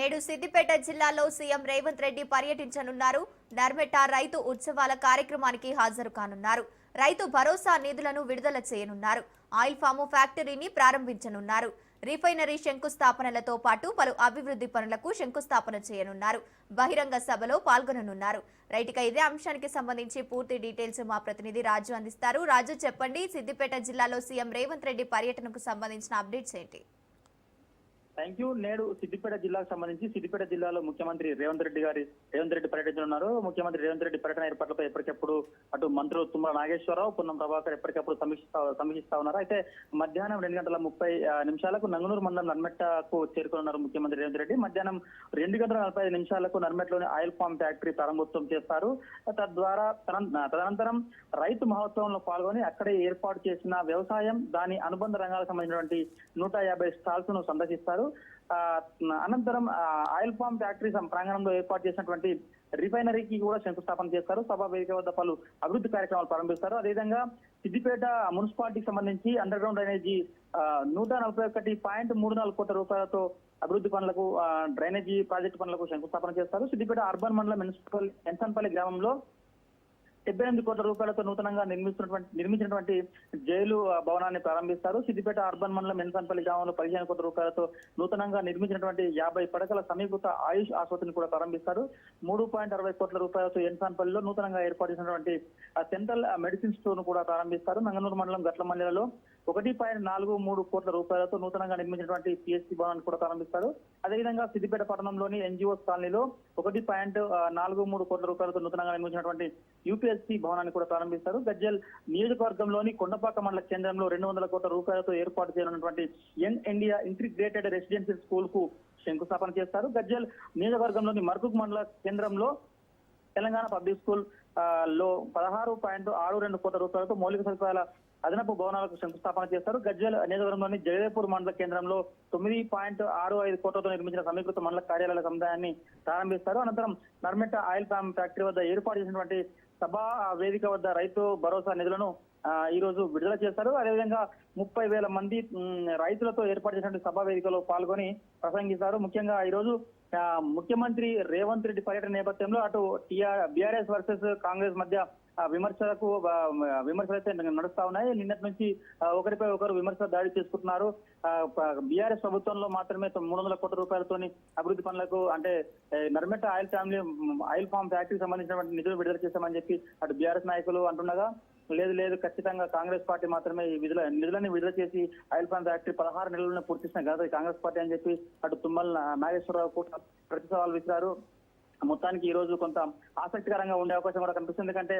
నేడు సిద్దిపేట జిల్లాలో సీఎం రేవంత్ రెడ్డి పర్యటించనున్నారు. నర్మెట్ట రైతు ఉత్సవాల కార్యక్రమానికి హాజరు కానున్నారు. రైతు భరోసా నిధులను విడుదల చేయనున్నారు. ఆయిల్ ఫాము ఫ్యాక్టరీని ప్రారంభించనున్నారు. రిఫైనరీ శంకుస్థాపనలతో పాటు పలు అభివృద్ధి పనులకు శంకుస్థాపన చేయనున్నారు. బహిరంగ సభలో పాల్గొననున్నారు. రైట్గా ఇదే అంశానికి సంబంధించి పూర్తి డీటెయిల్స్ మా ప్రతినిధి రాజు అందిస్తారు. రాజు, చెప్పండి, సిద్దిపేట జిల్లాలో సీఎం రేవంత్ రెడ్డి పర్యటనకు సంబంధించిన అప్డేట్స్ ఏంటి? Thank you. నేడు సిద్దిపేట జిల్లాకు సంబంధించి సిద్దిపేట జిల్లాలో ముఖ్యమంత్రి రేవంత్ రెడ్డి పర్యటించనున్నారు. ముఖ్యమంత్రి రేవంత్ రెడ్డి పర్యటన ఏర్పాట్లపై ఎప్పటికప్పుడు అటు మంత్రులు తుమ్మల నాగేశ్వరరావు, పొన్నం ప్రభాకర్ ఎప్పటికప్పుడు సమీక్షిస్తా ఉన్నారు. అయితే మధ్యాహ్నం 2:30 నంగునూరు మండలం నర్మెట్టకు చేరుకున్నారు ముఖ్యమంత్రి రేవంత్ రెడ్డి. మధ్యాహ్నం 2:45 నర్మెట్టలోని ఆయిల్ ఫామ్ ఫ్యాక్టరీ ప్రారంభోత్సవం చేస్తారు. తదనంతరం రైతు మహోత్సవంలో పాల్గొని అక్కడే ఏర్పాటు చేసిన వ్యవసాయం, దాని అనుబంధ రంగాలకు సంబంధించినటువంటి 150 స్టాల్స్ ను సందర్శిస్తారు. అనంతరం ఆయిల్ ఫామ్ ఫ్యాక్టరీ ప్రాంగణంలో ఏర్పాటు చేసినటువంటి రిఫైనరీకి కూడా శంకుస్థాపన చేస్తారు. సభా వేదిక వద్ద పలు అభివృద్ధి కార్యక్రమాలు ప్రారంభిస్తారు. అదేవిధంగా సిద్దిపేట మున్సిపాలిటీకి సంబంధించి అండర్ గ్రౌండ్ డ్రైనేజీ 141.34 కోట్ల రూపాయలతో అభివృద్ధి పనులకు, డ్రైనేజీ ప్రాజెక్టు పనులకు శంకుస్థాపన చేస్తారు. సిద్దిపేట అర్బన్ మండలం ఎన్సన్పల్లి గ్రామంలో 78 కోట్ల రూపాయలతో నూతనంగా నిర్మించినటువంటి జైలు భవనాన్ని ప్రారంభిస్తారు. సిద్దిపేట అర్బన్ మండలం ఎన్సన్పల్లి గ్రామంలో 15 కోట్ల రూపాయలతో నూతనంగా నిర్మించినటువంటి 50 పడకల సమీకృత ఆయుష్ ఆసుపత్రిని కూడా ప్రారంభిస్తారు. 3.60 కోట్ల రూపాయలతో ఎన్సన్పల్లిలో నూతనంగా ఏర్పాటు చేసినటువంటి సెంట్రల్ మెడిసిన్ స్టోర్ ను కూడా ప్రారంభిస్తారు. నంగనూరు మండలం గట్లమల్లెలలో 1.43 కోట్ల రూపాయలతో నూతనంగా నిర్మించినటువంటి పిఎస్సి భవనాన్ని కూడా ప్రారంభిస్తారు. అదేవిధంగా సిద్దిపేట పట్టణంలోని ఎన్జిఓస్ కాలనీలో 1.43 కోట్ల రూపాయలతో నూతనంగా నిర్మించినటువంటి యూపీఎస్సీ భవనాన్ని కూడా ప్రారంభిస్తారు. గజ్జల్ నియోజకవర్గంలోని కొండపాక మండల కేంద్రంలో 200 కోట్ల రూపాయలతో ఏర్పాటు చేయనున్నటువంటి young India integrated residential school కు శంకుస్థాపన చేస్తారు. గజ్జల్ నియోజకవర్గంలోని మర్కుక్ మండల కేంద్రంలో తెలంగాణ పబ్లిక్ స్కూల్ లో 16.62 కోట్ల రూపాయలతో మౌలిక సదుపాయాల అదనపు భవనాలకు శంకుస్థాపన చేస్తారు. గజ్వేల్ నియోజకవర్గంలోని జయదేపూర్ మండల కేంద్రంలో 9.65 కోట్లతో నిర్మించిన సమీకృత మండల కార్యాలయాల సముదాయాన్ని ప్రారంభిస్తారు. అనంతరం నర్మెట్ట ఆయిల్ ఫామ్ ఫ్యాక్టరీ వద్ద ఏర్పాటు చేసినటువంటి సభా వేదిక వద్ద రైతు భరోసా నిధులను ఈ రోజు విడుదల చేస్తారు. అదేవిధంగా 30,000 మంది రైతులతో ఏర్పాటు చేసినటువంటి సభా వేదికలో పాల్గొని ప్రసంగిస్తారు. ముఖ్యంగా ఈ రోజు ముఖ్యమంత్రి రేవంత్ రెడ్డి పర్యటన నేపథ్యంలో అటు బీఆర్ఎస్ వర్సెస్ కాంగ్రెస్ మధ్య విమర్శలు అయితే నడుస్తా ఉన్నాయి. నిన్నటి నుంచి ఒకరిపై ఒకరు విమర్శ దాడి చేసుకుంటున్నారు. బీఆర్ఎస్ ప్రభుత్వంలో మాత్రమే 300 కోట్ల రూపాయలతోని అభివృద్ధి పనులకు, అంటే నర్మెట్ట ఆయిల్ ఫామ్ ఫ్యాక్టరీకి సంబంధించినటువంటి నిధులు విడుదల చేశామని చెప్పి అటు బీఆర్ఎస్ నాయకులు అంటుండగా, లేదు ఖచ్చితంగా కాంగ్రెస్ పార్టీ మాత్రమే ఈ నిధులని విడుదల చేసి ఆయిల్ ఫామ్ ఫ్యాక్టరీ 16 నెలలను పూర్తి చేసిన ఘనత కాంగ్రెస్ పార్టీ అని చెప్పి అటు తుమ్మల నాగేశ్వరరావు కూడా ప్రతి సవాల్ విసిరారు. మొత్తానికి ఈ రోజు కొంత ఆసక్తికరంగా ఉండే అవకాశం కూడా కనిపిస్తుంది. ఎందుకంటే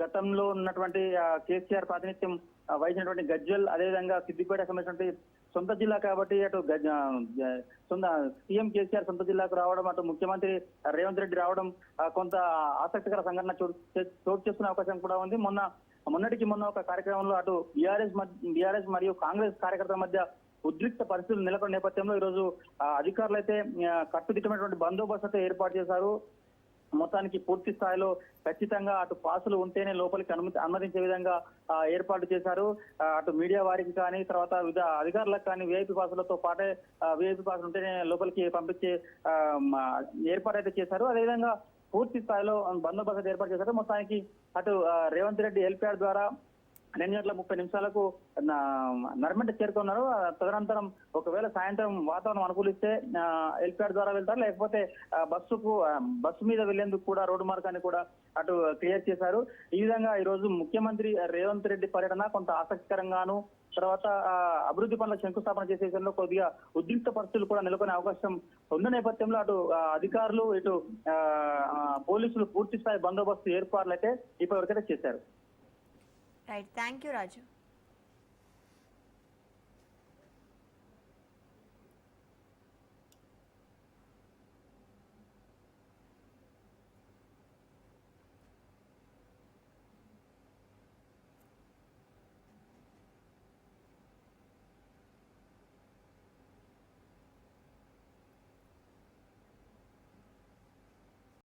గతంలో ఉన్నటువంటి కేసీఆర్ ప్రాతినిధ్యం వహించినటువంటి గజ్వెల్, అదేవిధంగా సిద్దిపేట సంబంధించినటువంటి సొంత జిల్లా కాబట్టి అటు సీఎం కేసీఆర్ సొంత జిల్లాకు రావడం, అటు ముఖ్యమంత్రి రేవంత్ రెడ్డి రావడం కొంత ఆసక్తికర సంఘటన చోటు చేసుకునే అవకాశం కూడా ఉంది. మొన్న ఒక కార్యక్రమంలో అటు బీఆర్ఎస్ మరియు కాంగ్రెస్ కార్యకర్తల మధ్య ఉద్రిక్త పరిస్థితులు నెలకొన్న నేపథ్యంలో ఈ రోజు అధికారులు అయితే కట్టుదిట్టమైనటువంటి బందోబస్తు ఏర్పాటు చేశారు. మొత్తానికి పూర్తి స్థాయిలో ఖచ్చితంగా అటు పాసులు ఉంటేనే లోపలికి అనుమతించే విధంగా ఏర్పాటు చేశారు. అటు మీడియా వారికి కానీ, తర్వాత వివిధ అధికారులకు కానీ విఐపి పాసులతో పాటే విఐపి పాసులు ఉంటేనే లోపలికి పంపించే ఏర్పాటు అయితే చేశారు. అదేవిధంగా పూర్తి స్థాయిలో బందోబస్తు ఏర్పాటు చేశారు. మొత్తానికి అటు రేవంత్ రెడ్డి హెలిప్యాడ్ ద్వారా 2:30 నర్మెట్ట చేరుకున్నారు. తదనంతరం ఒకవేళ సాయంత్రం వాతావరణం అనుకూలిస్తే హెలిప్యాడ్ ద్వారా వెళ్తారు, లేకపోతే బస్సు మీద వెళ్లేందుకు కూడా రోడ్డు మార్గాన్ని కూడా అటు క్లియర్ చేశారు. ఈ విధంగా ఈ రోజు ముఖ్యమంత్రి రేవంత్ రెడ్డి పర్యటన కొంత ఆసక్తికరంగాను, తర్వాత అభివృద్ధి పనుల శంకుస్థాపన చేసే విషయంలో కొద్దిగా ఉద్రిక్త పరిస్థితులు కూడా నెలకొనే అవకాశం ఉన్న నేపథ్యంలో అటు అధికారులు, ఇటు పోలీసులు పూర్తి స్థాయి బందోబస్తు ఏర్పాట్లు అయితే ఇప్పటివరకైతే చేశారు. Right, thank you Raju.